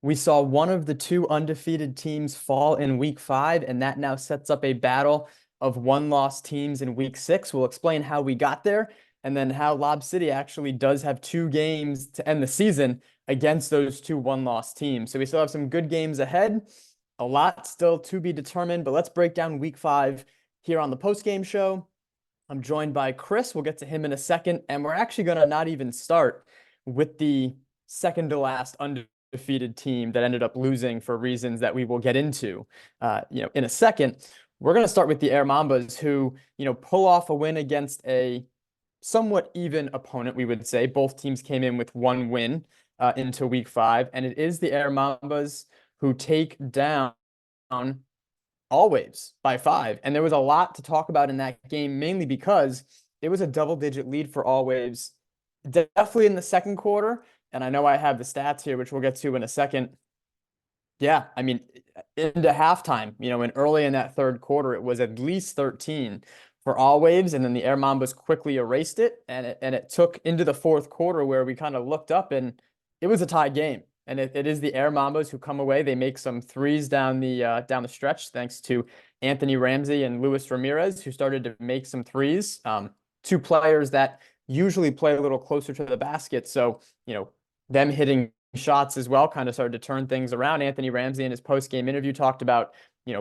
We saw one of the two undefeated teams fall in week 5, and that now sets up a battle of one-loss teams in week 6. We'll explain how we got there and then how Lob City actually does have 2 games to end the season against those two one-loss teams. So we still have some good games ahead, a lot still to be determined, but let's break down week 5 here on the post-game show. I'm joined by Chris. We'll get to him in a second, and we're actually going to not even start with the second to last undefeated team that ended up losing for reasons that we will get into, in a second. We're going to start with the Air Mambas, who, pull off a win against a somewhat even opponent, we would say. Both teams came in with one win into week 5, and it is the Air Mambas who take down All Waves by 5. And there was a lot to talk about in that game, mainly because it was a double-digit lead for All Waves, definitely in the second quarter. And I know I have the stats here, which we'll get to in a second. Yeah, I mean, into halftime, and early in that third quarter, it was at least 13 for All Waves, and then the Air Mambas quickly erased it, and it took into the fourth quarter where we kind of looked up, and it was a tie game. And it is the Air Mambas who come away. They make some threes down the stretch, thanks to Anthony Ramsey and Luis Ramirez, who started to make some threes. Two players that usually play a little closer to the basket, so them hitting shots as well kind of started to turn things around. Anthony Ramsey in his post-game interview talked about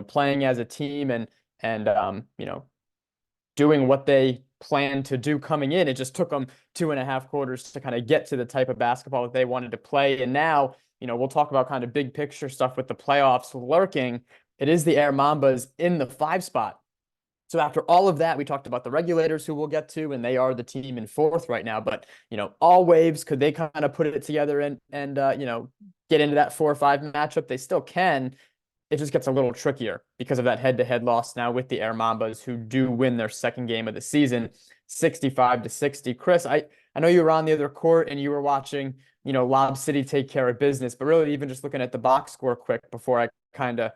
playing as a team and doing what they planned to do coming in. It just took them 2.5 quarters to kind of get to the type of basketball that they wanted to play. And now, we'll talk about kind of big picture stuff with the playoffs lurking. It is the Air Mambas in the 5 spot. So after all of that, we talked about the Regulators, who we'll get to, and they are the team in 4th right now. But, All Waves, could they kind of put it together and get into that 4-5 matchup? They still can. It just gets a little trickier because of that head-to-head loss now with the Air Mambas, who do win their second game of the season, 65-60. Chris, I know you were on the other court and you were watching, Lob City take care of business, but really even just looking at the box score quick before I kind of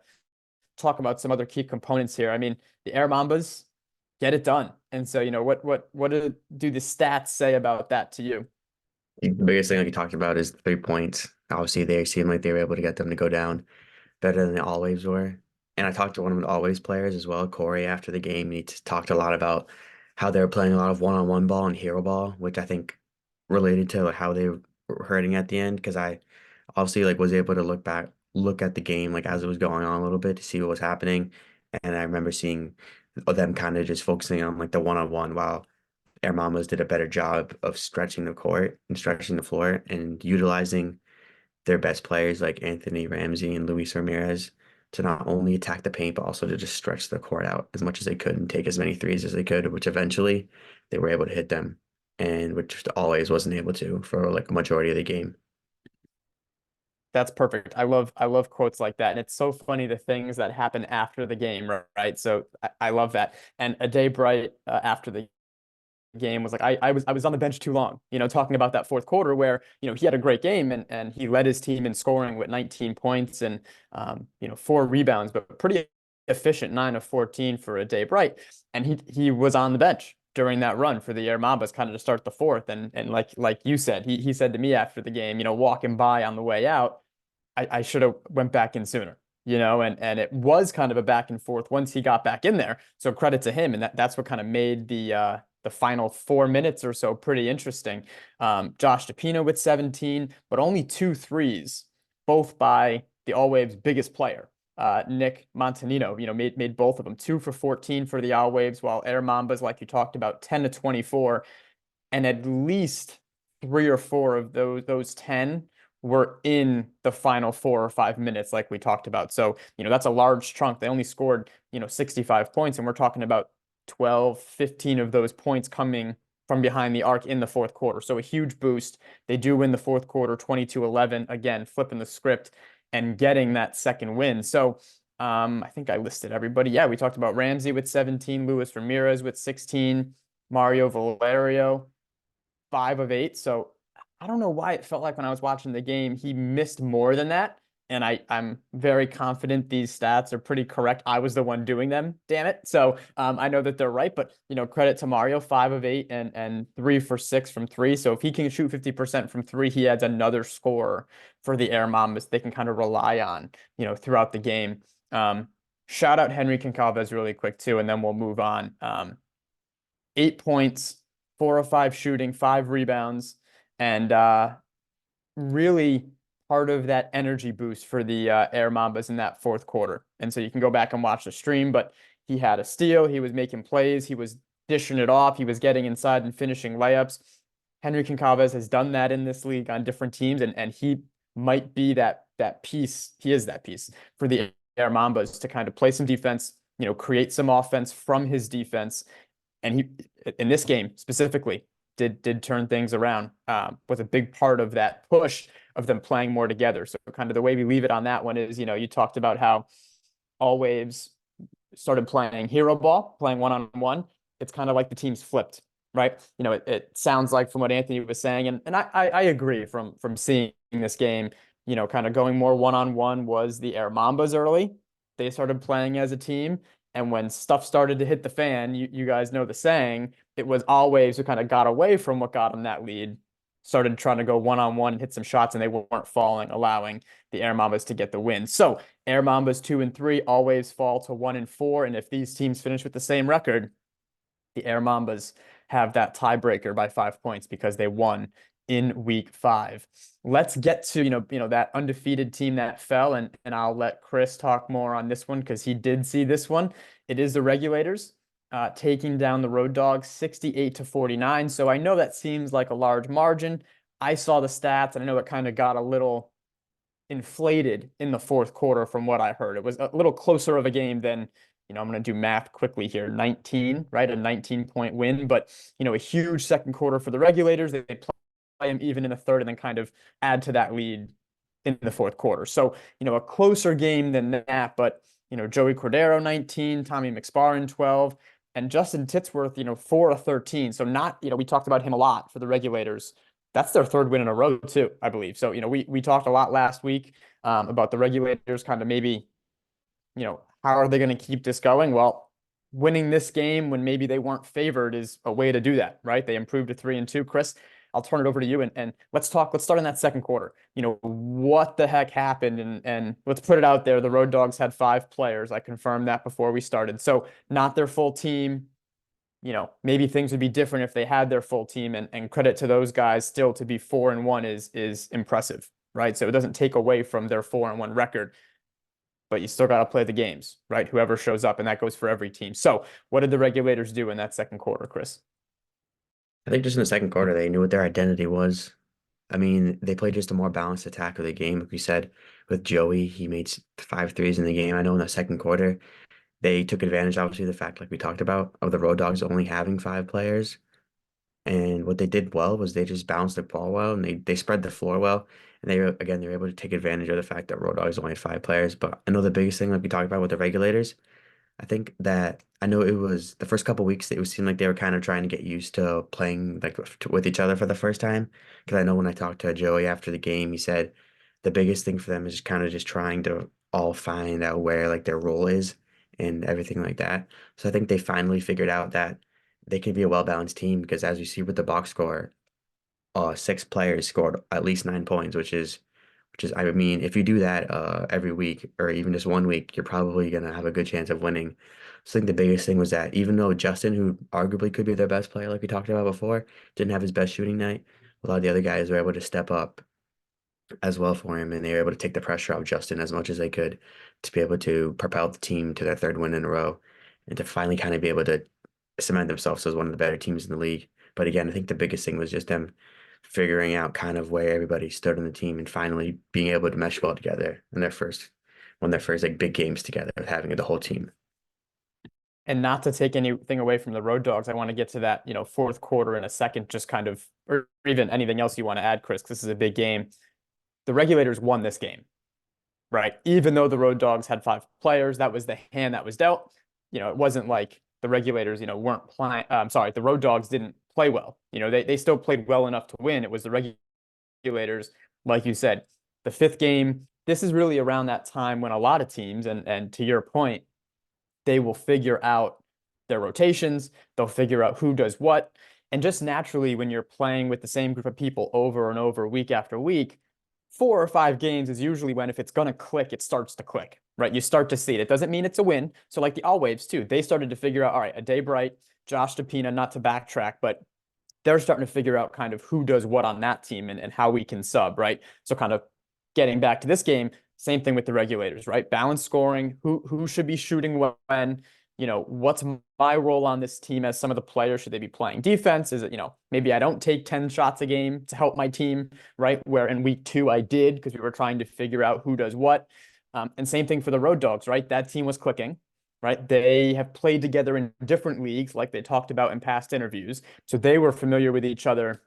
talk about some other key components here. I mean, the Air Mambas get it done. And so, what do the stats say about that to you? The biggest thing like you talked about is 3 points. Obviously, they seemed like they were able to get them to go down better than they always were. And I talked to one of the always players as well, Corey, after the game. And he talked a lot about how they were playing a lot of one-on-one ball and hero ball, which I think related to how they were hurting at the end. Because I obviously was able to look at the game as it was going on a little bit to see what was happening. And I remember seeing them kind of just focusing on the one-on-one while Air Mamas did a better job of stretching the court and stretching the floor and utilizing their best players like Anthony Ramsey and Luis Ramirez to not only attack the paint, but also to just stretch the court out as much as they could and take as many threes as they could, which eventually they were able to hit them, and which always wasn't able to for a majority of the game. That's perfect. I love quotes like that. And it's so funny the things that happen after the game, right? So I love that. And a day bright after the game was like, I was on the bench too long, talking about that fourth quarter where, he had a great game and he led his team in scoring with 19 points and 4 rebounds, but pretty efficient, 9 of 14 for a day bright. And he was on the bench during that run for the Air Mambas kind of to start the fourth. And like you said, he said to me after the game, walking by on the way out, I should have went back in sooner, and it was kind of a back and forth once he got back in there. So credit to him. And that's what kind of made the final 4 minutes or so pretty interesting. Josh DePino with 17, but only 2 threes, both by the All Waves' biggest player, Nick Montanino, made both of them 2 for 14 for the All Waves, while Air Mambas, like you talked about, 10 to 24, and at least 3 or 4 of those 10 were in the final 4 or 5 minutes, like we talked about. So, that's a large chunk. They only scored, 65 points, and we're talking about 12, 15 of those points coming from behind the arc in the fourth quarter. So a huge boost. They do win the fourth quarter 22-11, again, flipping the script and getting that second win. So I think I listed everybody. Yeah, we talked about Ramsey with 17, Luis Ramirez with 16, Mario Valerio, 5 of 8. So I don't know why it felt like when I was watching the game, he missed more than that. and I'm very confident these stats are pretty correct. I was the one doing them, damn it. So I know that they're right, but credit to Mario, 5 of 8 and 3 for 6 from three. So if he can shoot 50% from three, he adds another score for the Air Mambas they can kind of rely on, throughout the game. Shout out Henry Concalves really quick too, and then we'll move on. 8 points, 4 of 5 shooting, 5 rebounds, and really part of that energy boost for the Air Mambas in that fourth quarter. And so you can go back and watch the stream, but he had a steal, he was making plays, he was dishing it off, he was getting inside and finishing layups. Henry Concalves has done that in this league on different teams, and he might be that piece. He is that piece for the Air Mambas to kind of play some defense, create some offense from his defense. And he, in this game specifically, did turn things around, was a big part of that push of them playing more together. So kind of the way we leave it on that one is, you talked about how All Waves started playing hero ball, playing one-on-one. It's kind of like the teams flipped, right? It sounds like from what Anthony was saying, and I agree from seeing this game, kind of going more one-on-one was the Air Mambas early. They started playing as a team. And when stuff started to hit the fan, you guys know the saying, it was All Waves who kind of got away from what got them that lead, started trying to go one-on-one and hit some shots, and they weren't falling, allowing the Air Mambas to get the win. So Air Mambas 2 and 3, All Waves fall to 1 and 4. And if these teams finish with the same record, the Air Mambas have that tiebreaker by 5 points because they won in week 5. Let's get to that undefeated team that fell, and I'll let Chris talk more on this one because he did see this one. It is the Regulators taking down the Road Dawgs 68-49. So I know that seems like a large margin. I saw the stats, and I know it kind of got a little inflated in the fourth quarter from what I heard. It was a little closer of a game than, I'm going to do math quickly here, 19, right? A 19-point win, but, a huge second quarter for the Regulators. They play them even in the third and then kind of add to that lead in the fourth quarter. So, a closer game than that, but, Joey Cordero, 19, Tommy McSparran, 12, and Justin Titsworth, 4 of 13. So not, we talked about him a lot for the Regulators. That's their third win in a row too, I believe. So, we talked a lot last week about the Regulators kind of maybe, how are they going to keep this going? Well, winning this game when maybe they weren't favored is a way to do that, right? They improved to 3 and 2. Chris, I'll turn it over to you, and let's start in that second quarter. What the heck happened? And let's put it out there. The Road Dawgs had 5 players. I confirmed that before we started. So not their full team. Maybe things would be different if they had their full team, and credit to those guys still to be 4 and 1 is impressive, right? So it doesn't take away from their 4 and 1 record, but you still got to play the games, right? Whoever shows up, and that goes for every team. So what did the Regulators do in that second quarter, Chris? I think just in the second quarter, they knew what their identity was. I mean, they played just a more balanced attack of the game. Like we said, with Joey, he made 5 threes in the game. I know in the second quarter, they took advantage, obviously, of the fact, like we talked about, of the Road Dogs only having 5 players. And what they did well was they just bounced the ball well, and they spread the floor well. And they were able to take advantage of the fact that Road Dogs only had 5 players. But I know the biggest thing, like we talked about with the Regulators, I think that I know it was the first couple weeks it would seem like they were kind of trying to get used to playing like with each other for the first time. Because I know when I talked to Joey after the game, he said the biggest thing for them is kind of just trying to all find out where like their role is and everything like that. So I think they finally figured out that they can be a well-balanced team because as you see with the box score, 6 players scored at least 9 points, which is, I mean, if you do that every week or even just one week, you're probably gonna have a good chance of winning. So I think the biggest thing was that even though Justin, who arguably could be their best player, like we talked about before, didn't have his best shooting night, a lot of the other guys were able to step up as well for him, and they were able to take the pressure off Justin as much as they could to be able to propel the team to their third win in a row and to finally kind of be able to cement themselves as one of the better teams in the league. But again, I think the biggest thing was just them figuring out kind of where everybody stood on the team and finally being able to mesh well together in one of their first like big games together with having the whole team. And not to take anything away from the Road Dawgs, I want to get to that, fourth quarter in a second, just kind of, or even anything else you want to add, Chris, because this is a big game. The Regulators won this game, right? Even though the Road Dawgs had 5 players, that was the hand that was dealt. It wasn't like the Regulators, weren't playing. I'm sorry, the Road Dawgs didn't play well. They still played well enough to win. It was the Regulators, like you said, the fifth game, this is really around that time when a lot of teams, and to your point, they will figure out their rotations, they'll figure out who does what. And just naturally, when you're playing with the same group of people over and over, week after week, 4 or 5 games is usually when, if it's going to click, it starts to click, right? You start to see it. It doesn't mean it's a win. So like the All Waves too, they started to figure out, all right, a day bright, Josh DePina, not to backtrack, but they're starting to figure out kind of who does what on that team, and how we can sub, right? So kind of getting back to this game, same thing with the regulators, right? Balance scoring, who should be shooting when, what's my role on this team as some of the players? Should they be playing defense? Is it, maybe I don't take 10 shots a game to help my team, right? Where in week 2 I did, because we were trying to figure out who does what. And same thing for the Road Dogs, right? That team was clicking, right? They have played together in different leagues, like they talked about in past interviews. So they were familiar with each other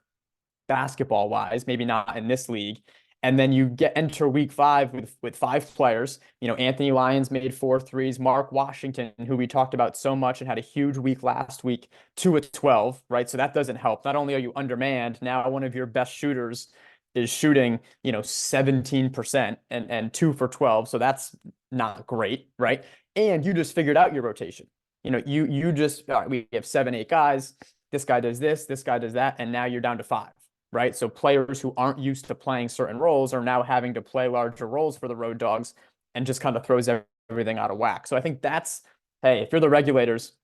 basketball wise, maybe not in this league. And then you enter week 5 with 5 players. Anthony Lyons made 4 threes. Mark Washington, who we talked about so much and had a huge week last week, 2 of 12, right? So that doesn't help. Not only are you undermanned, now one of your best shooters is shooting, 17% and 2 for 12. So that's not great, right? And you just figured out your rotation. You just, all right, we have 7, 8 guys. This guy does this guy does that, and now you're down to 5. Right? So players who aren't used to playing certain roles are now having to play larger roles for the Road Dogs, and just kind of throws everything out of whack. So I think hey, if you're the regulators,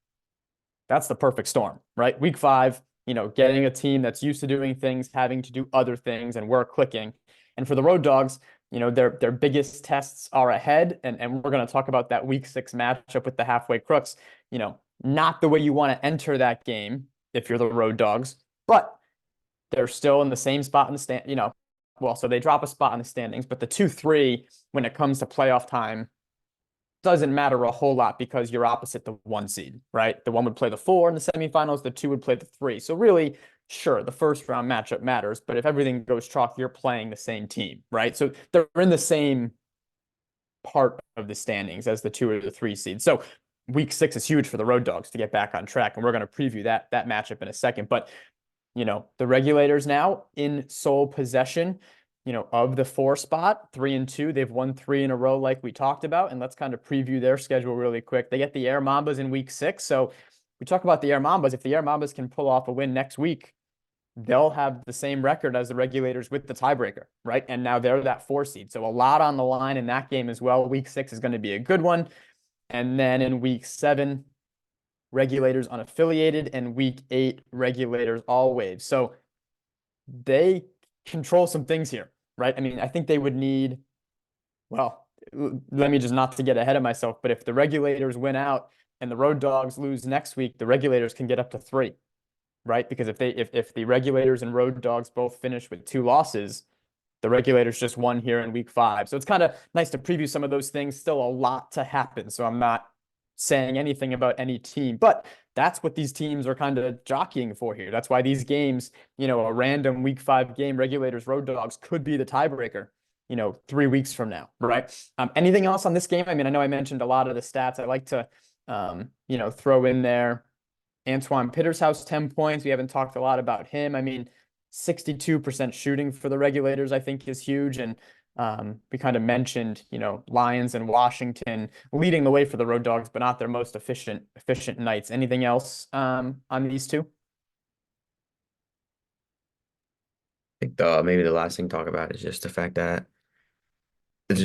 that's the perfect storm, right? Week 5, getting a team that's used to doing things, having to do other things, and we're clicking. And for the Road Dogs, their biggest tests are ahead. And we're going to talk about that week 6 matchup with the halfway Crooks. Not the way you want to enter that game if you're the Road Dogs, but they're still in the same spot in the stand, so they drop a spot in the standings, but the 2-3, when it comes to playoff time, doesn't matter a whole lot, because you're opposite the 1 seed, right? The 1 would play the 4 in the semifinals, the 2 would play the 3. So really, sure, the first round matchup matters, but if everything goes chalk, you're playing the same team, right? So they're in the same part of the standings as the 2 or the 3 seed. So week 6 is huge for the Road Dogs to get back on track, and we're going to preview that matchup in a second. But the regulators now in sole possession, of the 4 spot, 3 and 2. They've won 3 in a row, like we talked about. And let's kind of preview their schedule really quick. They get the Air Mambas in week 6. So we talk about the Air Mambas. If the Air Mambas can pull off a win next week, they'll have the same record as the regulators with the tiebreaker, right? And now they're that 4 seed. So a lot on the line in that game as well. Week 6 is going to be a good one. And then in week 7, regulators unaffiliated, and week 8, regulators all waves. So they control some things here, right? I mean, I think they would need, well, let me just, not to get ahead of myself, but if the regulators win out and the Road Dogs lose next week, the regulators can get up to 3, right? Because if the regulators and Road Dogs both finish with 2 losses, the regulators just won here in week 5. So it's kind of nice to preview some of those things. Still a lot to happen. So I'm not saying anything about any team, but that's what these teams are kind of jockeying for here. That's why these games, a random week 5 game, regulators, Road Dogs, could be the tiebreaker, 3 weeks from now, right? Anything else on this game? I mean, I know I mentioned a lot of the stats. I like to, throw in there Antoine Pittershouse, 10 points. We haven't talked a lot about him. I mean, 62% shooting for the regulators, I think, is huge. And we kind of mentioned, Lions and Washington leading the way for the Road Dogs, but not their most efficient nights. Anything else on these two? I think maybe the last thing to talk about is just the fact that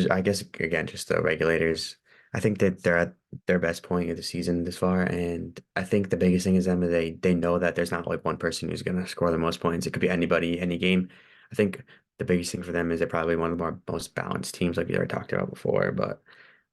I guess again, just the regulators. I think that they're at their best point of the season this far, and I think the biggest thing is them they know that there's not like one person who's going to score the most points. It could be anybody, any game. I think the biggest thing for them is they're probably one of the most balanced teams, like we already talked about before. But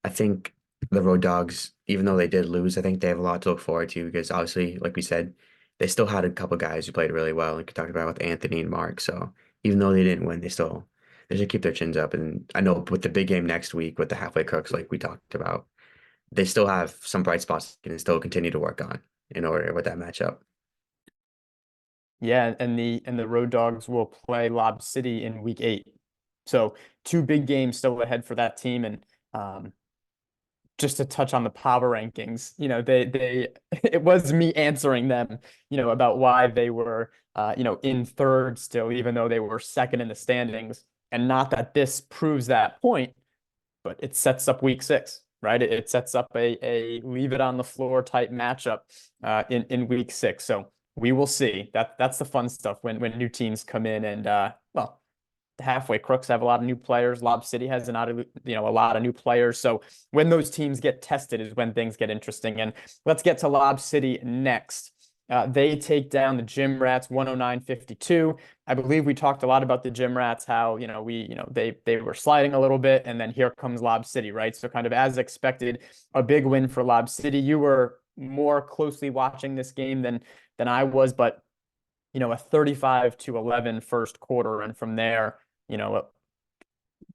I think the Road Dogs, even though they did lose, I think they have a lot to look forward to, because obviously, like we said, they still had a couple guys who played really well, like we talked about with Anthony and Mark. So even though they didn't win, they should keep their chins up. And I know with the big game next week with the halfway Crooks, like we talked about, they still have some bright spots they can still continue to work on in order with that matchup. Yeah, and the Road Dogs will play Lob City in week 8. So 2 big games still ahead for that team. And just to touch on the power rankings, they it was me answering them, about why they were in 3rd still, even though they were 2nd in the standings. And not that this proves that point, but it sets up week 6, right? It sets up a leave it on the floor type matchup in week 6. So we will see. That's the fun stuff when new teams come in and well, the halfway crooks have a lot of new players. Lob City has a lot of new players. So when those teams get tested is when things get interesting. And let's get to Lob City next. They take down the Gym Rats 109-52. I believe we talked a lot about the Gym Rats, how, they were sliding a little bit, and then here comes Lob City, right? So kind of as expected, a big win for Lob City. You were more closely watching this game than I was, but a 35-11 first quarter, and from there,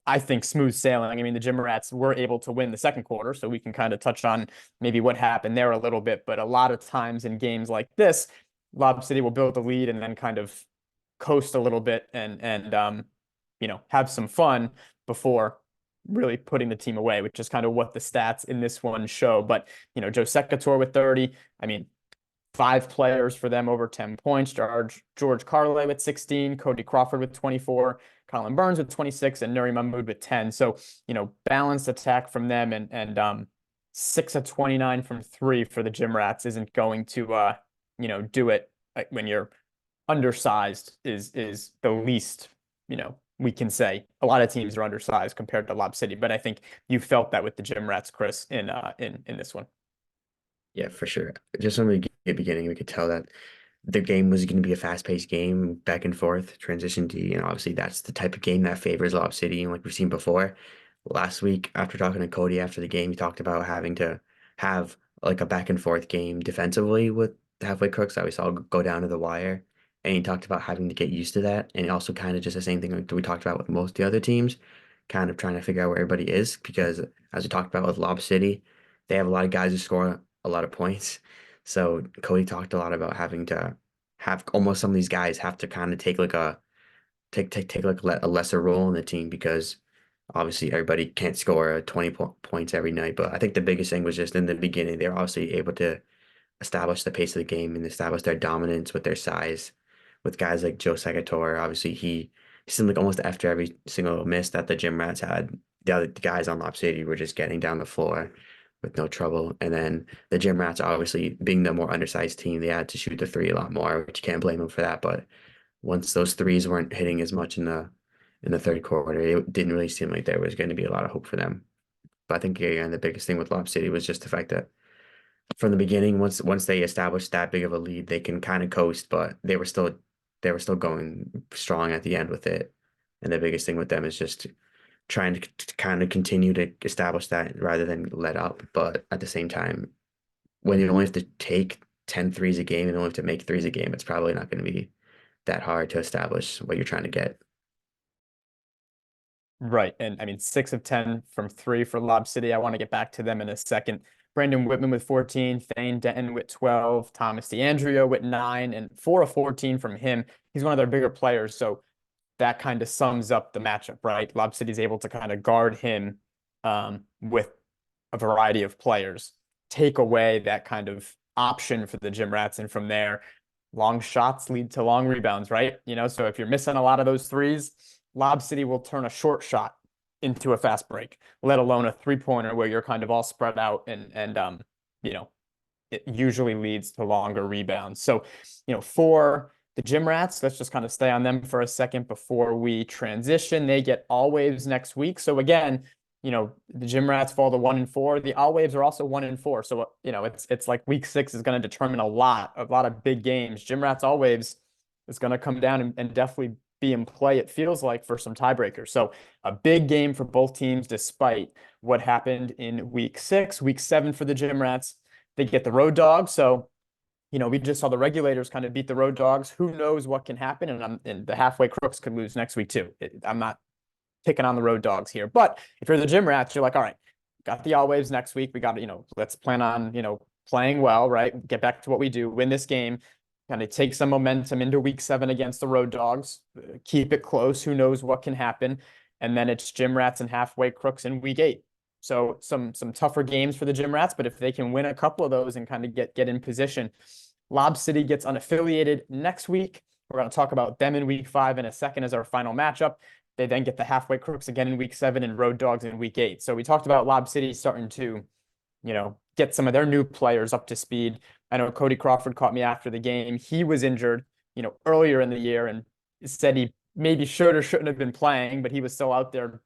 I think smooth sailing. I mean, the Gym Rats were able to win the second quarter, so we can kind of touch on maybe what happened there a little bit. But a lot of times in games like this, Lob City will build the lead and then kind of coast a little bit and have some fun before really putting the team away, which is kind of what the stats in this one show. But Joe Secator with 30. I mean, 5 players for them over 10 points. George Carley with 16, Cody Crawford with 24, Colin Burns with 26, and Nuri Mahmood with 10. So, balanced attack from them, and 6 of 29 from 3 for the Gym Rats isn't going to do it when you're undersized is the least, we can say. A lot of teams are undersized compared to Lob City, but I think you felt that with the Gym Rats, Chris, in this one. Yeah, for sure. Just from the beginning, we could tell that the game was going to be a fast-paced game, back and forth, transition D, and obviously that's the type of game that favors Lob City, and like we've seen before. Last week, after talking to Cody after the game, he talked about having to have like a back and forth game defensively with the halfway crooks that we saw go down to the wire, and he talked about having to get used to that, and also kind of just the same thing that we talked about with most of the other teams, kind of trying to figure out where everybody is, because as we talked about with Lob City, they have a lot of guys who score a lot of points. So Cody talked a lot about having to have almost some of these guys have to kind of take like a lesser role in the team, because obviously everybody can't score 20 points every night. But I think the biggest thing was just in the beginning, they were obviously able to establish the pace of the game and establish their dominance with their size, with guys like Joe Segator. Obviously, he seemed like almost after every single miss that the Gym Rats had, the guys on Lob City were just getting down the floor with no trouble. And then the Gym Rats, obviously being the more undersized team, they had to shoot the 3 a lot more, which you can't blame them for that. But once those 3s weren't hitting as much in the third quarter, it didn't really seem like there was going to be a lot of hope for them. But I think again, the biggest thing with Lob City was just the fact that from the beginning, once they established that big of a lead, they can kind of coast, but they were still going strong at the end with it. And the biggest thing with them is just trying to kind of continue to establish that rather than let up. But at the same time, when you only have to take 10 threes a game and only have to make threes a game, it's probably not going to be that hard to establish what you're trying to get. Right. And I mean, 6 of 10 from 3 for Lob City. I want to get back to them in a second. Brandon Whitman with 14, Thane Denton with 12, Thomas DeAndrea with 9, and 4 of 14 from him. He's one of their bigger players. So that kind of sums up the matchup, right? Lob City's able to kind of guard him with a variety of players, take away that kind of option for the Gym Rats. And from there, long shots lead to long rebounds, right? So if you're missing a lot of those threes, Lob City will turn a short shot into a fast break, let alone a 3-pointer where you're kind of all spread out and it usually leads to longer rebounds. So, for the Gym Rats, let's just kind of stay on them for a second before we transition. They get All Waves next week. So again, the Gym Rats fall to 1-4. The All Waves are also 1-4. So, it's like week 6 is going to determine a lot of big games. Gym Rats All Waves is going to come down and definitely be in play, it feels like, for some tiebreakers. So a big game for both teams, despite what happened in week 6. Week 7 for the Gym Rats, they get the Road Dawgs. So, we just saw the Regulators kind of beat the Road Dawgs. Who knows what can happen? And the halfway crooks could lose next week too. I'm not picking on the Road Dawgs here, but if you're the Gym Rats, you're like, all right, got the All Waves next week. We got, let's plan on, playing well, right? Get back to what we do, win this game, kind of take some momentum into week 7 against the Road Dawgs, keep it close. Who knows what can happen? And then it's Gym Rats and halfway crooks in week 8. So some tougher games for the Gym Rats, but if they can win a couple of those and kind of get in position, Lob City gets unaffiliated next week. We're going to talk about them in week 5 in a second as our final matchup. They then get the halfway Crooks again in week 7 and Road Dogs in week 8. So we talked about Lob City starting to, get some of their new players up to speed. I know Cody Crawford caught me after the game. He was injured, earlier in the year and said he maybe should or shouldn't have been playing, but he was still out there,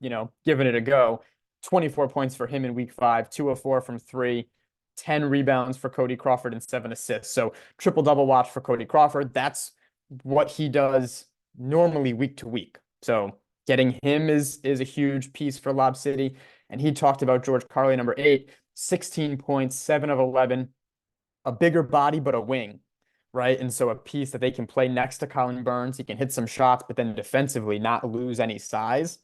giving it a go. 24 points for him in week 5, 2 of 4 from 3, 10 rebounds for Cody Crawford and 7 assists. So triple double watch for Cody Crawford. That's what he does normally week to week. So getting him is a huge piece for Lob City. And he talked about George Carly, number 8, 16 points, 7 of 11, a bigger body, but a wing, right? And so a piece that they can play next to Colin Burns. He can hit some shots, but then defensively not lose any size.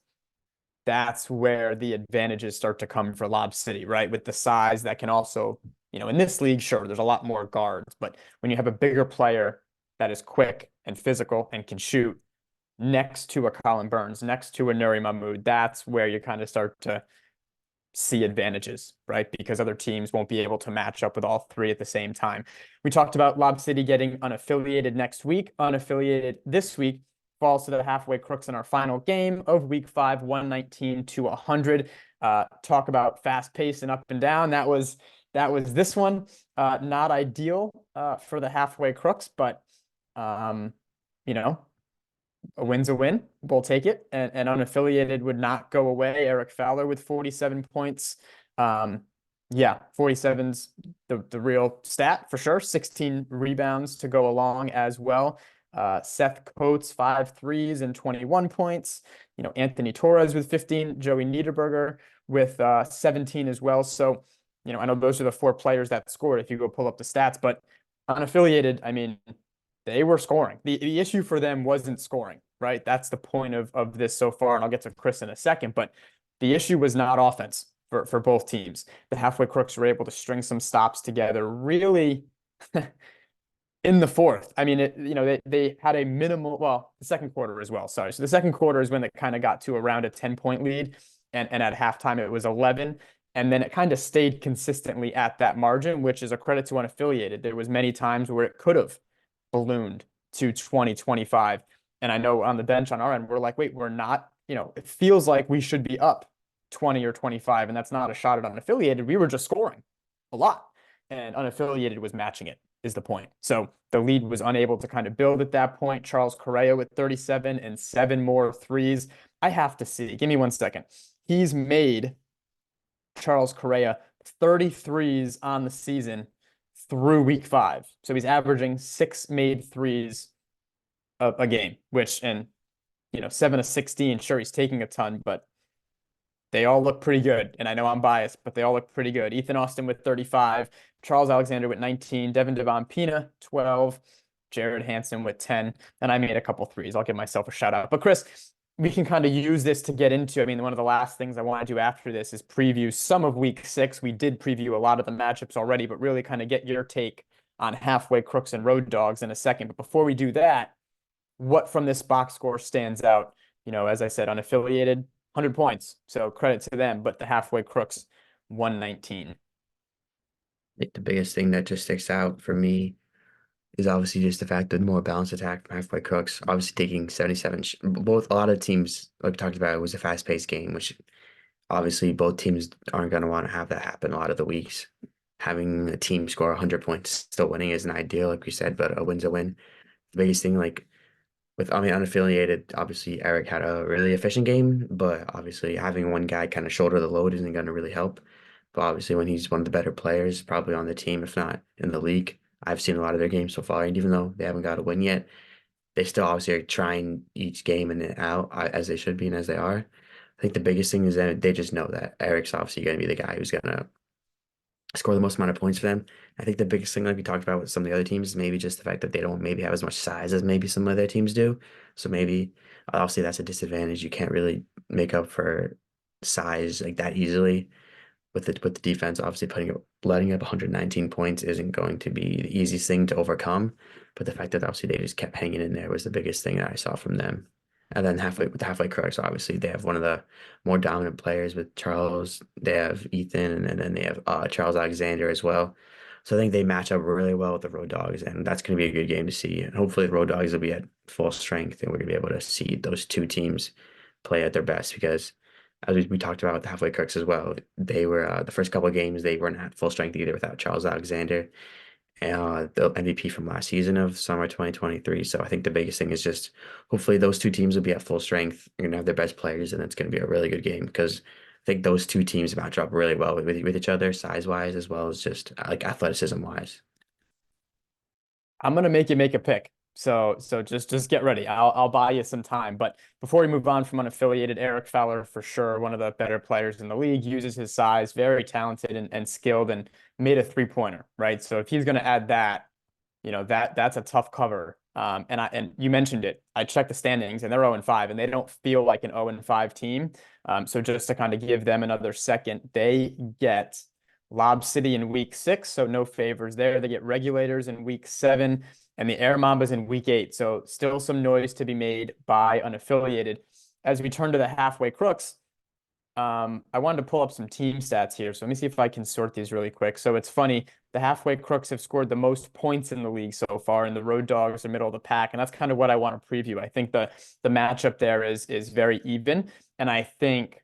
That's where the advantages start to come for Lob City, right? With the size that can also, in this league, sure, there's a lot more guards, but when you have a bigger player that is quick and physical and can shoot next to a Colin Burns, next to a Nuri Mahmoud, that's where you kind of start to see advantages, right? Because other teams won't be able to match up with all three at the same time. We talked about Lob City getting unaffiliated next week. Unaffiliated this week falls to the halfway Crooks in our final game of week 5, 119 to 100. Talk about fast pace and up and down. That was this one. Not ideal for the halfway Crooks, but a win's a win. We'll take it. And unaffiliated would not go away. Eric Fowler with 47 points. 47's the real stat for sure. 16 rebounds to go along as well. Seth Coates, 5 threes and 21 points. Anthony Torres with 15. Joey Niederberger with 17 as well. So, I know those are the 4 players that scored if you go pull up the stats, but unaffiliated, I mean, they were scoring. The issue for them wasn't scoring, right? That's the point of this so far, and I'll get to Chris in a second, but the issue was not offense for both teams. The halfway Crooks were able to string some stops together really in the fourth. I mean, they had a minimal, the second quarter as well, sorry. So the second quarter is when they kind of got to around a 10-point lead, and at halftime it was 11. And then it kind of stayed consistently at that margin, which is a credit to unaffiliated. There was many times where it could have ballooned to 20, 25. And I know on the bench on our end, we're like, wait, we're not, it feels like we should be up 20 or 25. And that's not a shot at unaffiliated. We were just scoring a lot, and unaffiliated was matching it, is the point. So the lead was unable to kind of build at that point. Charles Correa with 37 and 7 more threes. I have to see, give me 1 second. He's made, Charles Correa, 33s on the season through week 5. So he's averaging 6 made threes a game, which, and 7 of 16, sure, he's taking a ton, but they all look pretty good. And I know I'm biased, but they all look pretty good. Ethan Austin with 35, Charles Alexander with 19, Devin Devon Pina, 12, Jared Hansen with 10, and I made a couple threes. I'll give myself a shout out. But Chris, we can kind of use this to get into, I mean, one of the last things I want to do after this is preview some of week 6. We did preview a lot of the matchups already, but really kind of get your take on halfway Crooks and Road Dogs in a second. But before we do that, what from this box score stands out? As I said, unaffiliated, 100 points. So credit to them, but the halfway Crooks, 119. I think the biggest thing that just sticks out for me is obviously just the fact that more balanced attack from halfway Crooks, obviously taking 77. Both, a lot of teams, like we talked about, it was a fast-paced game, which obviously both teams aren't going to want to have that happen a lot of the weeks. Having a team score 100 points, still winning isn't ideal, like we said, but a win's a win. The biggest thing, unaffiliated, obviously Eric had a really efficient game, but obviously having one guy kind of shoulder the load isn't going to really help. But obviously when he's one of the better players, probably on the team, if not in the league, I've seen a lot of their games so far, and even though they haven't got a win yet, they still obviously are trying each game in and out as they should be and as they are. I think the biggest thing is that they just know that Eric's obviously going to be the guy who's going to score the most amount of points for them. I think the biggest thing, like we talked about with some of the other teams, is maybe just the fact that they don't maybe have as much size as maybe some of their teams do. So maybe obviously that's a disadvantage. You can't really make up for size like that easily. With the defense, obviously letting up 119 points isn't going to be the easiest thing to overcome. But the fact that obviously they just kept hanging in there was the biggest thing that I saw from them. And then with the halfway Crooks, obviously they have one of the more dominant players with Charles. They have Ethan, and then they have Charles Alexander as well. So I think they match up really well with the Road Dogs, and that's going to be a good game to see. And hopefully the Road Dogs will be at full strength, and we're going to be able to see those two teams play at their best because as we talked about with the halfway crooks as well, they were the first couple of games they weren't at full strength either without Charles Alexander, the MVP from last season of summer 2023. So I think the biggest thing is just hopefully those two teams will be at full strength. They're gonna have their best players, and it's gonna be a really good game because I think those two teams match up really well with each other, size wise as well as just like athleticism wise. I'm gonna make you make a pick. So just get ready. I'll buy you some time. But before we move on from unaffiliated, Eric Fowler, for sure, one of the better players in the league, uses his size, very talented and skilled, and made a three-pointer, right? So if he's gonna add that, that's a tough cover. And you mentioned it. I checked the standings and they're 0-5 and they don't feel like an 0-5 team. So just to kind of give them another second, they get Lob City in week 6, so no favors there. They get Regulators in week 7 and the Air Mambas in week 8. So still some noise to be made by unaffiliated. As we turn to the halfway crooks, I wanted to pull up some team stats here. So let me see if I can sort these really quick. So it's funny, the halfway crooks have scored the most points in the league so far, and the Road Dogs are middle of the pack. And that's kind of what I want to preview. I think the matchup there is very even. And I think,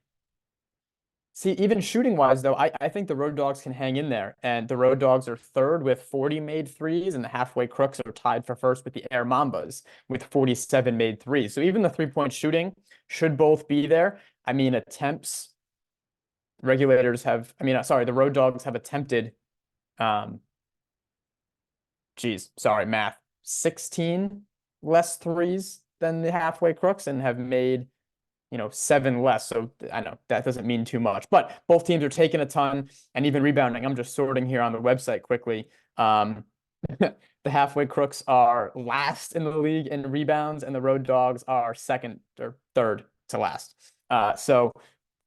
see, even shooting wise, though, I think the Road Dogs can hang in there. And the Road Dogs are third with 40 made threes, and the halfway crooks are tied for first with the Air Mambas with 47 made threes. So even the 3-point shooting should both be there. I mean, attempts, Regulators have, the Road Dogs have attempted, math, 16 less threes than the halfway crooks and have made, 7 less. So I know that doesn't mean too much, but both teams are taking a ton and even rebounding. I'm just sorting here on the website quickly. The halfway crooks are last in the league in rebounds, and the Road Dogs are second or third to last. So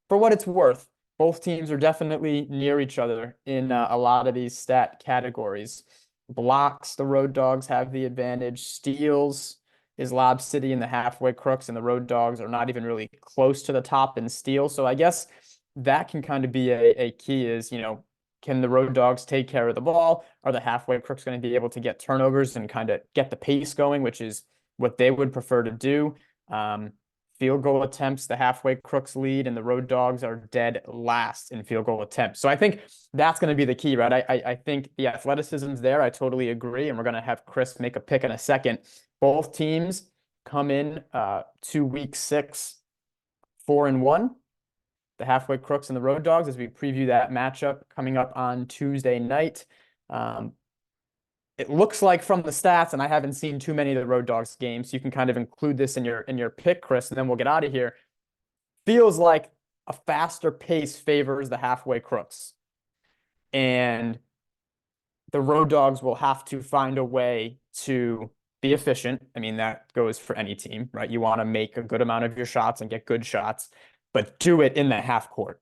for what it's worth, both teams are definitely near each other in a lot of these stat categories. Blocks, the Road Dogs have the advantage. Steals is Lob City and the halfway crooks, and the Road Dogs are not even really close to the top in steals. So I guess that can kind of be a key is, can the Road Dogs take care of the ball? Are the halfway crooks going to be able to get turnovers and kind of get the pace going, which is what they would prefer to do? Field goal attempts, the halfway crooks lead, and the Road Dogs are dead last in field goal attempts. So I think that's going to be the key, right? I think the athleticism's there. I totally agree. And we're going to have Chris make a pick in a second. Both teams come in to week 6, 4-1. The halfway crooks and the Road Dogs, as we preview that matchup coming up on Tuesday night. It looks like from the stats, and I haven't seen too many of the Road Dogs games, so you can kind of include this in your pick, Chris, and then we'll get out of here. Feels like a faster pace favors the halfway crooks. And the Road Dogs will have to find a way to be efficient. I mean, that goes for any team, right? You want to make a good amount of your shots and get good shots, but do it in the half court.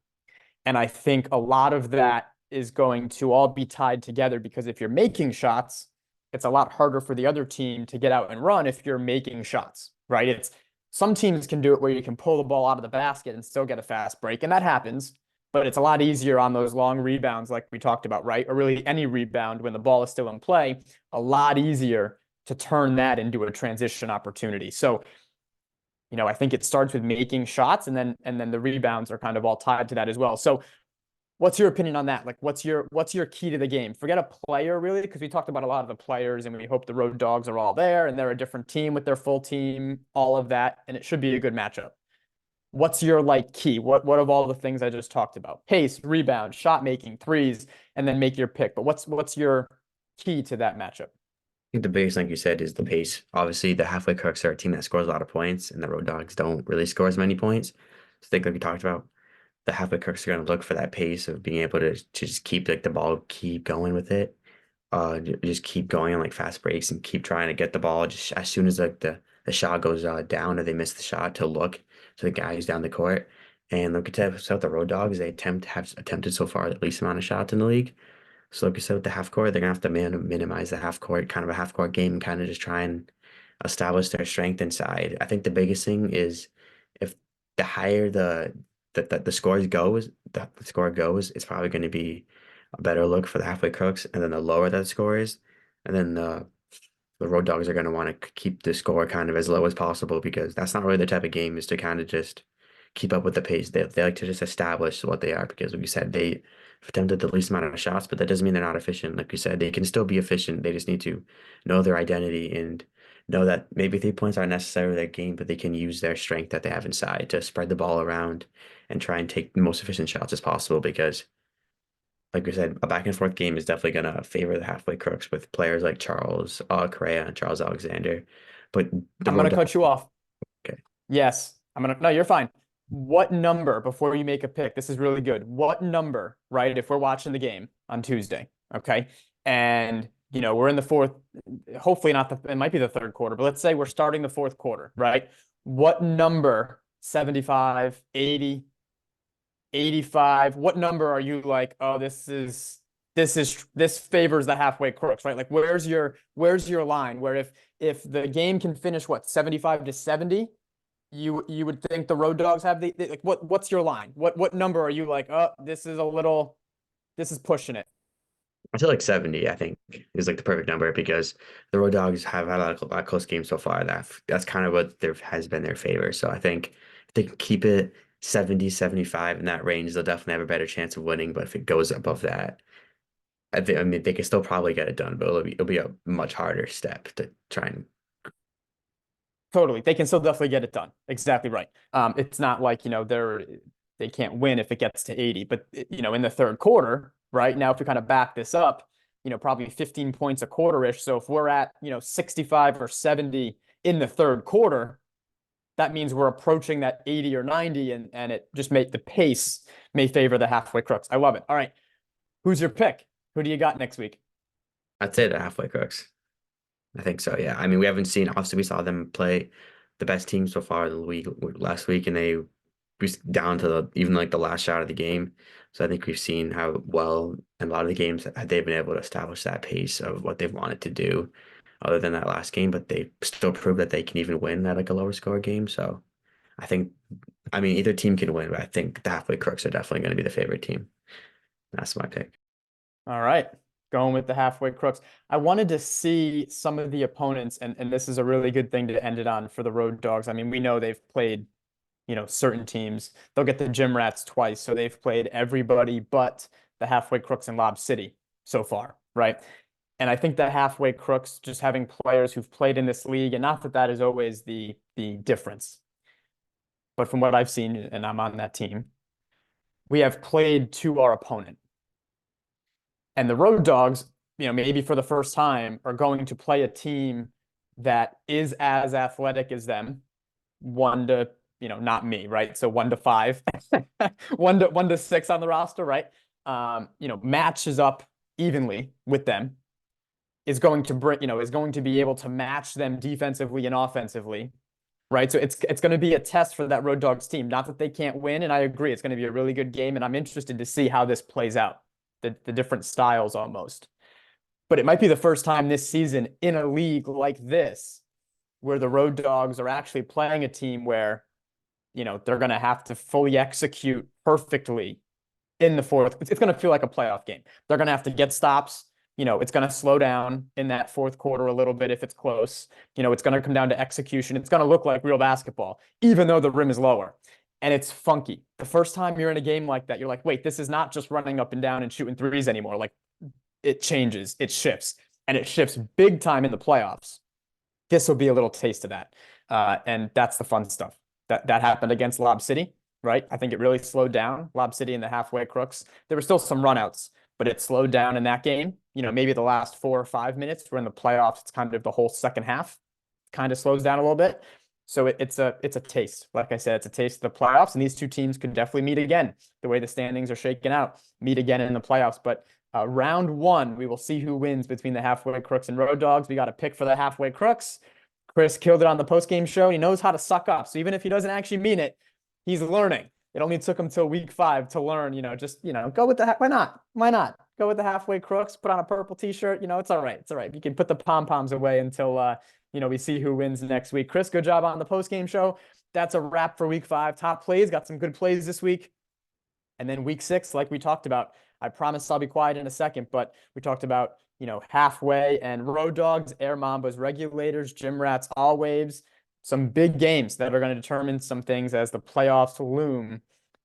And I think a lot of that is going to all be tied together because if you're making shots, it's a lot harder for the other team to get out and run if you're making shots, right? It's some teams can do it where you can pull the ball out of the basket and still get a fast break, and that happens, but it's a lot easier on those long rebounds like we talked about, right? Or really any rebound when the ball is still in play, a lot easier to turn that into a transition opportunity. So, I think it starts with making shots and then the rebounds are kind of all tied to that as well. So what's your opinion on that? Like, what's your key to the game? Forget a player, really, because we talked about a lot of the players, and we hope the Road Dogs are all there, and they're a different team with their full team, all of that, and it should be a good matchup. What's your key? What of all the things I just talked about? Pace, rebound, shot making, threes, and then make your pick. But what's your key to that matchup? I think the biggest thing you said is the pace. Obviously, the halfway crooks are a team that scores a lot of points, and the Road Dogs don't really score as many points. So I think, like we talked about, the halfway crooks are going to look for that pace of being able to just keep the ball, keep going with it, just keep going on fast breaks and keep trying to get the ball just as soon as the shot goes down or they miss the shot to look to the guy who's down the court. And look at the Road Dogs, they have attempted so far the least amount of shots in the league. So like I said, with the half court, they're gonna have to minimize the half court, kind of a half court game, and kind of just try and establish their strength inside. I think the biggest thing is if the higher the scores goes, the score goes, it's probably going to be a better look for the halfway crooks, and then the lower that score is, and then the Road Dogs are going to want to keep the score kind of as low as possible because that's not really the type of game is to kind of just keep up with the pace. They like to just establish what they are because, like you said, they attempted the least amount of shots, but that doesn't mean they're not efficient. Like you said, they can still be efficient. They just need to know their identity and know that maybe 3 points aren't necessarily their game, but they can use their strength that they have inside to spread the ball around and try and take the most efficient shots as possible because, like we said, a back and forth game is definitely going to favor the halfway crooks with players like Charles Correa and Charles Alexander. But the I'm going road to cut you off. okay. Yes. No, you're fine. What number, before you make a pick, this is really good. What number, right? If we're watching the game on Tuesday, okay? And, we're in the fourth, hopefully not it might be the third quarter, but let's say we're starting the fourth quarter, right? What number, 75, 80, 85, what number are you like, oh, this favors the halfway crooks, right? Like where's your line where if the game can finish 75-70, you would think the Road Dogs have like what's your line? What number are you like, oh, this is pushing it. I feel like 70, I think, is like the perfect number because the Road Dogs have had a lot of close games so far. That's kind of what there has been their favor. So I think if they can keep it 70, 75 in that range, they'll definitely have a better chance of winning. But if it goes above that, I mean, they can still probably get it done, but it'll be a much harder step to try and. Totally. They can still definitely get it done. Exactly right. It's not like, they can't win if it gets to 80, but in the third quarter, right now, if we kind of back this up, probably 15 points a quarter-ish. So if we're at, 65 or 70 in the third quarter, that means we're approaching that 80 or 90 and it just the pace may favor the halfway crooks. I love it. All right. Who's your pick? Who do you got next week? I'd say the halfway crooks. I think so, yeah. I mean, we haven't seen, obviously, we saw them play the best team so far in the league last week, and they was down to even like the last shot of the game. So I think we've seen how well in a lot of the games they've been able to establish that pace of what they've wanted to do, other than that last game, but they still prove that they can even win at like a lower score game. So I think, I mean, either team can win, but I think the halfway crooks are definitely going to be the favorite team. That's my pick. All right. Going with the halfway crooks. I wanted to see some of the opponents, and this is a really good thing to end it on for the Road Dogs. I mean, we know they've played, certain teams. They'll get the Gym Rats twice, so they've played everybody but the halfway crooks in Lob City so far, right? And I think the halfway crooks, just having players who've played in this league, and not that that is always the difference, but from what I've seen, and I'm on that team, we have played to our opponent. And the Road Dogs, maybe for the first time, are going to play a team that is as athletic as them. 1 to, not me, right? So 1 to 5, 1 to 6 on the roster, right? Matches up evenly with them. Is going to be able to match them defensively and offensively, right? So it's going to be a test for that Road Dogs team. Not that they can't win, and I agree, it's going to be a really good game, and I'm interested to see how this plays out. The different styles almost. But it might be the first time this season in a league like this where the Road Dogs are actually playing a team where, they're going to have to fully execute perfectly in the fourth. It's going to feel like a playoff game. They're going to have to get stops. It's going to slow down in that fourth quarter a little bit if it's close. It's going to come down to execution. It's going to look like real basketball, even though the rim is lower. And it's funky. The first time you're in a game like that, you're like, wait, this is not just running up and down and shooting threes anymore. Like, it changes, it shifts, and it shifts big time in the playoffs. This will be a little taste of that. And that's the fun stuff. That happened against Lob City, right? I think it really slowed down Lob City and the halfway crooks. There were still some runouts, but it slowed down in that game. Maybe the last 4 or 5 minutes. We're in the playoffs. It's kind of the whole second half kind of slows down a little bit. So it's a taste. Like I said, it's a taste of the playoffs, and these two teams could definitely meet again. The way the standings are shaking out, meet again in the playoffs. But round 1, we will see who wins between the halfway crooks and Road Dogs. We got a pick for the halfway crooks. Chris killed it on the postgame show. He knows how to suck up. So even if he doesn't actually mean it, he's learning. It only took him till week 5 to learn. Go with the why not? Why not? Go with the halfway crooks. Put on a purple T-shirt. It's all right. It's all right. You can put the pom poms away until we see who wins next week. Chris, good job on the post-game show. That's a wrap for week 5. Top plays, got some good plays this week. And then week 6, like we talked about, I promise I'll be quiet in a second, but we talked about, halfway and Road Dogs, Air Mambas, Regulators, Gym Rats, All Waves. some big games that are going to determine some things as the playoffs loom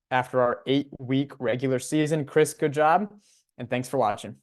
after our 8-week regular season. Chris, good job, and thanks for watching.